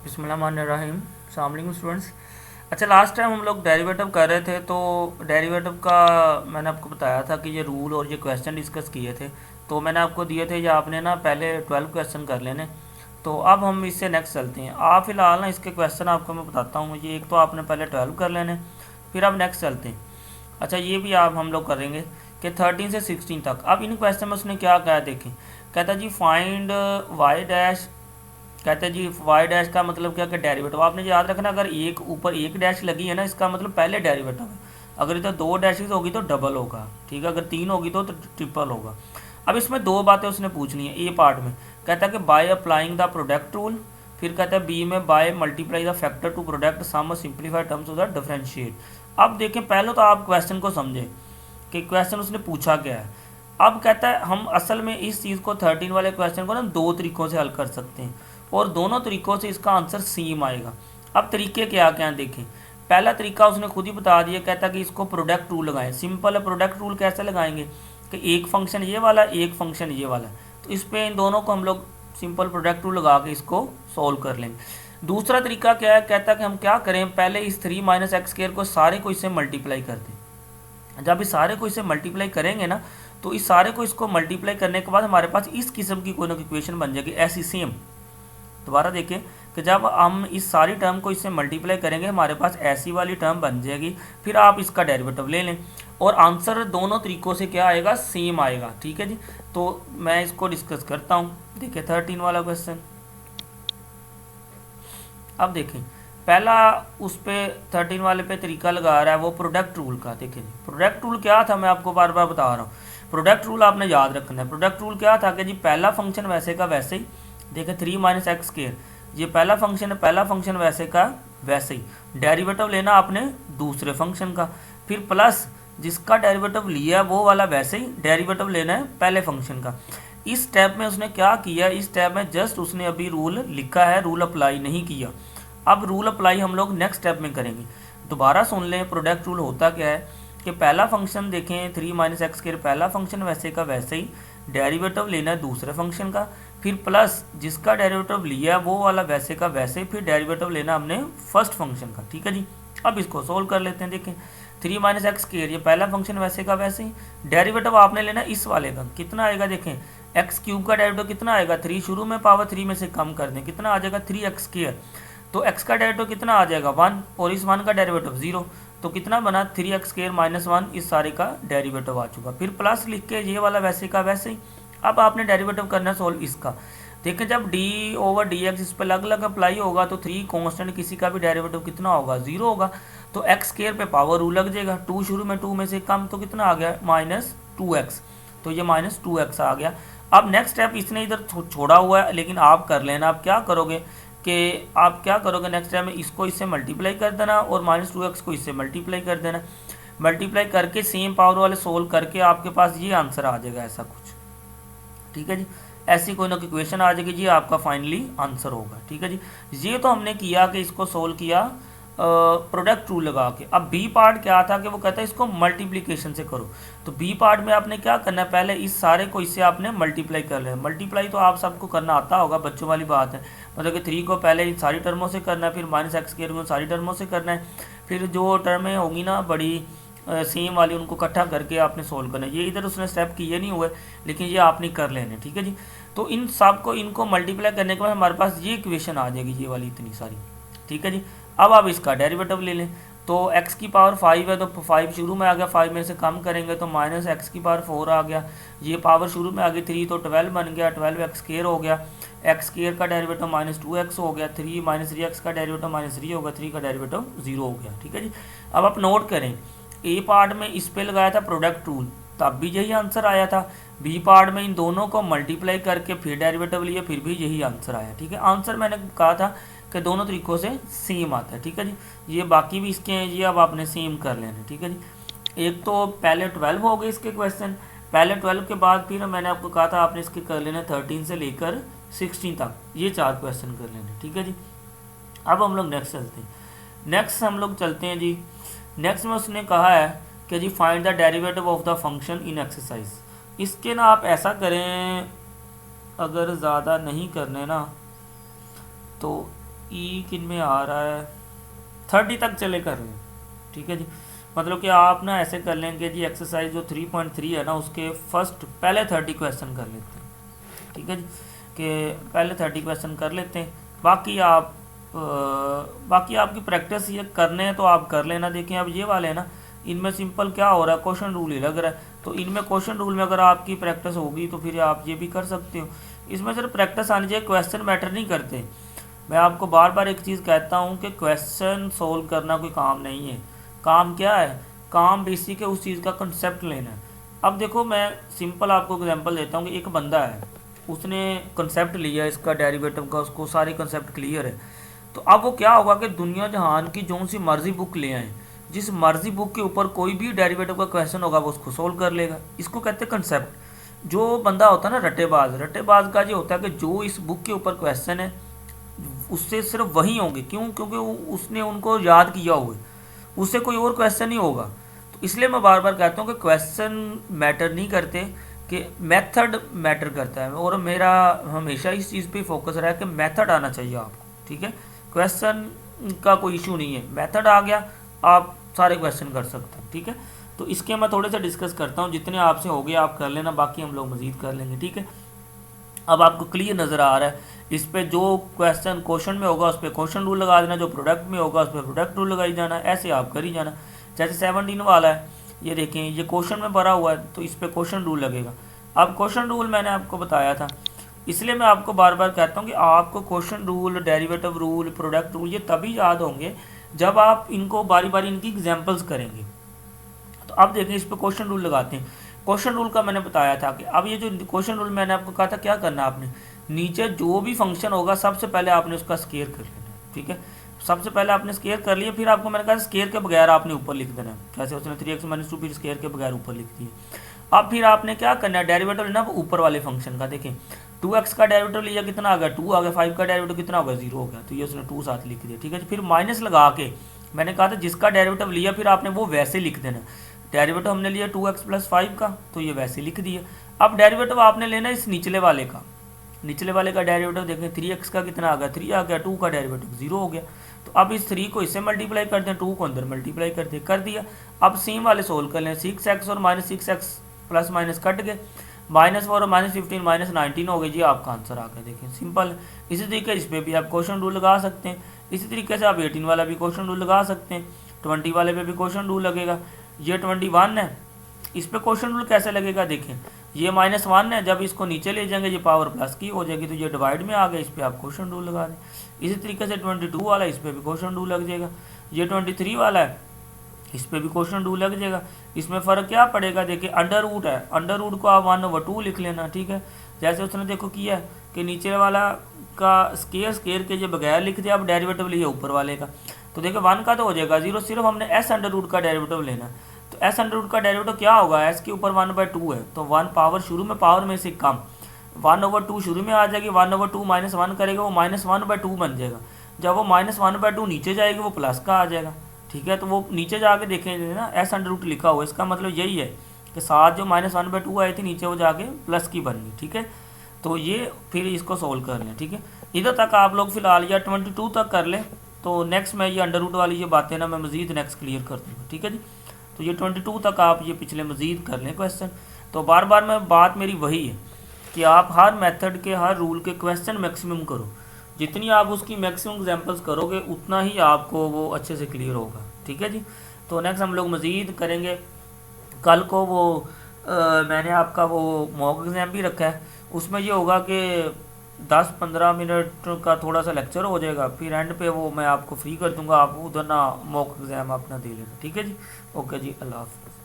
बिस्मिल्लाहिर्रहमानिर्रहीम। अस्सलाम वालेकुम स्टूडेंट्स। अच्छा, लास्ट टाइम हम लोग डेरिवेटिव कर रहे थे, तो डेरिवेटिव का मैंने आपको बताया था कि ये रूल और ये क्वेश्चन डिस्कस किए थे। तो मैंने आपको दिए थे, ये आपने ना पहले 12 क्वेश्चन कर लेने। तो अब हम इससे नेक्स्ट चलते हैं। आप फिलहाल ना इसके क्वेश्चन आपको मैं बताता हूँ। ये एक तो आपने पहले 12 कर लेने, फिर अब नेक्स्ट चलते हैं। अच्छा, ये भी आप हम लोग करेंगे कि 13 से 16 तक। अब इन क्वेश्चन में उसने क्या कहा देखें। कहता जी फाइंड वाई डैश। कहते हैं जी वाई डैश का मतलब क्या कि डेरिवेटिव। आपने याद रखना, अगर एक ऊपर एक डैश लगी है ना, इसका मतलब पहले डेरिवेटिव है। अगर इधर दो डैशेज होगी तो डबल होगा, ठीक है। अगर तीन होगी तो ट्रिपल होगा। अब इसमें दो बातें उसने पूछनी है ए पार्ट में। कहता है कि by applying the product rule. फिर कहता है बी में by multiply the factor to product sum simplified terms of the differentiate. अब देखें, पहले तो आप क्वेश्चन को समझें कि क्वेश्चन उसने पूछा क्या है। अब कहता है हम असल में इस चीज़ को 13 वाले क्वेश्चन को ना दो तरीक़ों से हल कर सकते हैं, और दोनों तरीक़ों से इसका आंसर सेम आएगा। अब तरीके क्या क्या देखें। पहला तरीका उसने खुद ही बता दिया, कहता कि इसको प्रोडक्ट रूल लगाएं। सिंपल है, प्रोडक्ट रूल कैसे लगाएंगे कि एक फंक्शन ये वाला, एक फंक्शन ये वाला, तो इस पे इन दोनों को हम लोग सिंपल प्रोडक्ट रूल लगा के इसको सॉल्व कर लेंगे। दूसरा तरीका क्या है, कहता कि हम क्या करें, पहले इस 3 माइनस एक्स स्क्वायर को सारे को इससे मल्टीप्लाई कर दें। जब इस सारे को इससे मल्टीप्लाई करेंगे ना, तो इस सारे को इसको मल्टीप्लाई करने के बाद हमारे पास इस किस्म की कोई ना कोई इक्वेशन बन जाएगी ऐसी सेम। दोबारा देखिए कि जब हम इस सारी टर्म को इससे मल्टीप्लाई करेंगे, हमारे पास ऐसी वाली टर्म बन जाएगी। फिर आप इसका डेरिवेटिव ले लें और आंसर दोनों तरीक़ों से क्या आएगा, सेम आएगा, ठीक है जी। तो मैं इसको डिस्कस करता हूँ। देखिए 13 वाला क्वेश्चन। अब देखें, पहला उस पर 13 वाले पे तरीका लगा रहा है वो प्रोडक्ट रूल का। देखिए जी, प्रोडक्ट रूल क्या था, मैं आपको बार बार बता रहा हूँ। प्रोडक्ट रूल आपने याद रखना है। प्रोडक्ट रूल क्या था कि जी पहला फंक्शन वैसे का वैसे ही। देखिए 3 माइनस एक्स स्क्वायर, ये पहला फंक्शन है, पहला फंक्शन वैसे का वैसे ही। डेरिवेटिव लेना आपने दूसरे फंक्शन का, फिर प्लस जिसका डेरिवेटिव लिया वो वाला वैसे ही डेरिवेटिव लेना है पहले फंक्शन का। इस स्टेप में उसने क्या किया, इस स्टेप में जस्ट उसने अभी रूल लिखा है, रूल अप्लाई नहीं किया। अब रूल अप्लाई हम लोग नेक्स्ट स्टेप में करेंगे। दोबारा सुन लें, प्रोडक्ट रूल होता क्या है कि पहला फंक्शन देखें 3 माइनस एक्स स्क्वायर, पहला फंक्शन वैसे का वैसे ही, डेरिवेटिव लेना है दूसरे फंक्शन का, फिर प्लस जिसका डेरिवेटिव लिया वो वाला वैसे का वैसे, फिर डेरिवेटिव लेना हमने फर्स्ट फंक्शन का, ठीक है जी। अब इसको सोल्व कर लेते हैं। देखें 3 माइनस एक्स स्क्वायर, ये पहला फंक्शन वैसे का वैसे ही, डेरिवेटिव आपने लेना इस वाले का, कितना आएगा देखें, एक्स क्यूब का डेरिवेटिव कितना आएगा, 3 शुरू में पावर 3 में से कम कर दें, कितना आ जाएगा 3x स्क्वायर। तो x का डेरिवेटिव कितना आ जाएगा 1, और इस 1 का डेरिवेटिव 0, तो कितना बना 3x स्क्वायर माइनस 1, इस सारे का डेरिवेटिव आ चुका। फिर प्लस लिख के ये वाला वैसे का वैसे ही। अब आपने डेरिवेटिव करना सोल्व इसका। देखें जब d ओवर डी एक्स इस पर अलग अलग अप्लाई होगा तो 3 कांस्टेंट किसी का भी डेरिवेटिव कितना होगा, 0 होगा। तो x स्क्वायर पे पावर रूल लग जाएगा, 2 शुरू में 2 में से कम, तो कितना आ गया -2x, तो ये -2x आ गया। अब नेक्स्ट स्टेप इसने इधर छोड़ा हुआ है, लेकिन आप कर लेना। आप क्या करोगे कि आप क्या करोगे नेक्स्ट टाइम, इसको इससे मल्टीप्लाई कर देना और -2x को इससे मल्टीप्लाई कर देना। मल्टीप्लाई करके सेम पावर वाले सोल्व करके आपके पास ये आंसर आ जाएगा ऐसा कुछ, ठीक है जी। ऐसी कोई ना कोई इक्वेशन आ जाएगी जी, आपका फाइनली आंसर होगा, ठीक है जी। ये तो हमने किया कि इसको सोल्व किया प्रोडक्ट रूल लगा के। अब बी पार्ट क्या था कि वो कहता है इसको मल्टीप्लिकेशन से करो। तो बी पार्ट में आपने क्या करना है, पहले इस सारे को इससे आपने मल्टीप्लाई कर लेना। मल्टीप्लाई तो आप सबको करना आता होगा, बच्चों वाली बात है। मतलब कि 3 को पहले इन सारी टर्मों से करना है, फिर माइनस एक्स स्क्वायर को सारी टर्मों से करना है, फिर जो टर्में होंगी ना बड़ी सेम वाली उनको इकट्ठा करके आपने सोल्व करना है। ये इधर उसने स्टेप किए नहीं हुए, लेकिन ये आपने कर लेने, ठीक है जी। तो इन सब को इनको मल्टीप्लाई करने के बाद हमारे पास ये इक्वेशन आ जाएगी, ये वाली इतनी सारी, ठीक है जी। अब आप इसका डेरिवेटिव ले लें। तो x की पावर 5 है, तो 5 शुरू में आ गया, 5 में से कम करेंगे तो -x की पावर 4 आ गया। ये पावर शुरू में आ गई 3, तो 12 बन गया, 12x स्क्वायर हो गया। x स्क्वायर का डेरिवेटिव -2x हो गया, 3 -3x का डेरिवेटिव -3 होगा, 3 का डेरिवेटिव 0 हो गया, ठीक है जी। अब आप नोट करें, ए पार्ट में इस पे लगाया था प्रोडक्ट रूल, तब भी यही आंसर आया था। बी पार्ट में इन दोनों को मल्टीप्लाई करके फिर डेरिवेटिव लिए, फिर भी यही आंसर आया, ठीक है। आंसर मैंने कहा था कि दोनों तरीक़ों से सेम आता है, ठीक है जी। ये बाकी भी इसके हैं, ये अब आपने सेम कर लेना, ठीक है जी। एक तो पहले 12 हो गए इसके क्वेश्चन, पहले 12 के बाद फिर मैंने आपको कहा था आपने इसके कर लेना 13 से लेकर 16 तक, ये 4 क्वेश्चन कर लेने, ठीक है जी। अब हम लोग नेक्स्ट चलते हैं। नेक्स्ट हम लोग चलते हैं जी। नेक्स्ट में उसने कहा है कि जी find the derivative of the function in exercise. इसके ना आप ऐसा करें, अगर ज़्यादा नहीं करने ना तो ई किन में आ रहा है, 30 तक चले कर लें, ठीक है जी। मतलब कि आप ना ऐसे कर लेंगे जी, एक्सरसाइज जो 3.3 है ना उसके फर्स्ट पहले 30 क्वेश्चन कर लेते हैं, ठीक है जी, कि पहले 30 क्वेश्चन कर लेते हैं। बाकी आपकी प्रैक्टिस ये करने हैं तो आप कर लेना। देखें अब ये वाले हैं ना, इनमें सिंपल क्या हो रहा है, क्वेश्चन रूल ही लग रहा है, तो इनमें क्वेश्चन रूल में अगर आपकी प्रैक्टिस होगी तो फिर आप ये भी कर सकते हो। इसमें सिर्फ प्रैक्टिस आनी चाहिए, क्वेश्चन मैटर नहीं करते। मैं आपको बार बार एक चीज़ कहता हूँ कि क्वेश्चन सोल्व करना कोई काम नहीं है। काम क्या है, काम बेसिक है, उस चीज़ का कंसेप्ट लेना है। अब देखो मैं सिंपल आपको एग्जांपल देता हूँ कि एक बंदा है, उसने कंसेप्ट लिया इसका डेरिवेटिव का, उसको सारे कंसेप्ट क्लियर है। तो अब वो क्या होगा कि दुनिया जहान की जो सी मर्जी बुक ले आए, जिस मर्जी बुक के ऊपर कोई भी डेरिवेटिव का क्वेश्चन होगा वो उसको सोल्व कर लेगा। इसको कहते हैं कंसेप्ट। जो बंदा होता है ना रट्टेबाज का ये होता है कि जो इस बुक के ऊपर क्वेश्चन है उससे सिर्फ वही होंगे, क्यों, क्योंकि उसने उनको याद किया हुआ है, उससे कोई और क्वेश्चन नहीं होगा। तो इसलिए मैं बार बार कहता हूँ कि क्वेश्चन मैटर नहीं करते, कि मेथड मैटर करता है। और मेरा हमेशा इस चीज़ पे फोकस रहा है कि मेथड आना चाहिए आपको, ठीक है। क्वेश्चन का कोई इशू नहीं है, मेथड आ गया आप सारे क्वेश्चन कर सकते हैं, ठीक है। तो इसके मैं थोड़े से डिस्कस करता हूँ, जितने आपसे हो गए आप कर लेना, बाकी हम लोग मज़ीद कर लेंगे, ठीक है। अब आपको क्लियर नज़र आ रहा है, इस पे जो क्वेश्चन में होगा उस पर क्वेश्चन रूल लगा देना, जो प्रोडक्ट में होगा उस पर प्रोडक्ट रूल लगाई जाना, ऐसे आप कर ही जाना। जैसे 17 वाला है, ये देखें ये क्वेश्चन में भरा हुआ है तो इस पर क्वेश्चन रूल लगेगा। अब क्वेश्चन रूल मैंने आपको बताया था, इसलिए मैं आपको बार बार कहता हूँ कि आपको question rule, derivative rule, product rule ये तभी याद होंगे जब आप इनको बारी बारी इनकी एग्जाम्पल्स करेंगे। तो अब देखें इस पर क्वेश्चन रूल लगाते हैं। क्वेश्चन रूल का मैंने बताया था कि अब ये जो क्वेश्चन रूल मैंने आपको कहा था क्या करना आपने, नीचे जो भी फंक्शन होगा सबसे पहले आपने उसका स्केयर कर लेना, ठीक है। सबसे पहले आपने स्केयर कर लिया, फिर आपको मैंने कहा स्केयर के बगैर आपने ऊपर लिख देना है, जैसे उसने 3x - 2 फिर स्केयर के बगैर ऊपर लिख दिया। अब फिर आपने क्या करना है, डेरिवेटिव लेना ऊपर वाले फंक्शन का। देखें 2x का डेरिवेटिव लिया कितना आ गया 2 आ गया, 5 का डेरिवेटिव कितना होगा 0 हो गया, तो ये उसने 2 साथ लिख दिया, ठीक है। फिर माइनस लगा के मैंने कहा था जिसका डेरिवेटिव लिया फिर आपने वो वैसे लिख देना। डेरिवेटिव हमने लिया 2x + 5 का, तो ये वैसे लिख दिया। अब डेरिवेटिव आपने लेना इस निचले वाले का, निचले वाले का डेरिवेटिव देखें 3x का कितना आ गया 3 आ गया, 2 का डेरिवेटिव 0 हो गया। तो अब इस 3 को इससे मल्टीप्लाई कर दें, 2 को अंदर मल्टीप्लाई कर दिया। अब सेम वाले सोल्व कर लें, 6x और -6x प्लस माइनस कट गए, -4 और -15 -19 हो गई जी, आपका आंसर आ गया। देखिए सिंपल। इसी तरीके इस पर भी आप क्वेश्चन रूल लगा सकते हैं। इसी तरीके से आप 18 वाला भी क्वेश्चन रूल लगा सकते हैं, 20 वाले पे भी क्वेश्चन रूल लगेगा। ये 21 है, इस पे क्वेश्चन रूल कैसे लगेगा, देखें ये -1 है, जब इसको नीचे ले जाएंगे ये पावर प्लस की हो जाएगी, तो ये डिवाइड में आ गया, इस पर आप क्वेश्चन रूल लगा दें। इसी तरीके से 22 वाला इस पर भी क्वेश्चन रूल लग जाएगा। ये 23 वाला है, इस पर भी क्वेश्चन रूल लग जाएगा। इसमें फ़र्क क्या पड़ेगा, देखिए अंडर रूट है, अंडर रूट को आप 1/2 लिख लेना, ठीक है। जैसे उसने देखो किया है कि नीचे वाला का स्केयर के जो बगैर लिख दिया, अब डेरिवेटिव लिया ऊपर वाले का, तो देखिए 1 का तो हो जाएगा 0, सिर्फ हमने s अंडर रूट का डेरिवेटिव लेना। तो s अंडर रूट का डेरिवेटिव क्या होगा, s के ऊपर 1/2 है, तो 1 पावर शुरू में पावर में से कम, 1/2 शुरू में आ जाएगी, 1/2 -1 करेगा वो -1/2 बन जाएगा। जब वो -1/2 नीचे जाएगी वो प्लस का आ जाएगा, ठीक है। तो वो नीचे जाके देखेंगे ना s अंडर रूट लिखा हुआ है, इसका मतलब यही है कि साथ जो -1/2 आई थी नीचे वो जाके प्लस की बन गई, ठीक है। तो ये फिर इसको सोल्व कर लें, ठीक है। इधर तक आप लोग फिलहाल या 22 तक कर लें, तो नेक्स्ट मैं ये अंडर रूट वाली ये बातें ना मैं मज़ीद नेक्स्ट क्लियर कर दूँगा, ठीक है जी। तो ये 22 तक आप ये पिछले मज़ीद कर लें क्वेश्चन। तो बार बार मैं बात मेरी वही है कि आप हर मेथड के हर रूल के क्वेश्चन मैक्सिमम करो, जितनी आप उसकी मैक्सिमम एग्जांपल्स करोगे उतना ही आपको वो अच्छे से क्लियर होगा, ठीक है जी। तो नेक्स्ट हम लोग मज़ीद करेंगे। कल को वो मैंने आपका वो मॉक एग्ज़ाम भी रखा है, उसमें ये होगा कि 10-15 मिनट का थोड़ा सा लेक्चर हो जाएगा, फिर एंड पे वो मैं आपको फ्री कर दूंगा, आप उधर ना मॉक एग्ज़ाम अपना दे लेना, ठीक है जी। ओके जी, अल्लाह हाफ़िज़।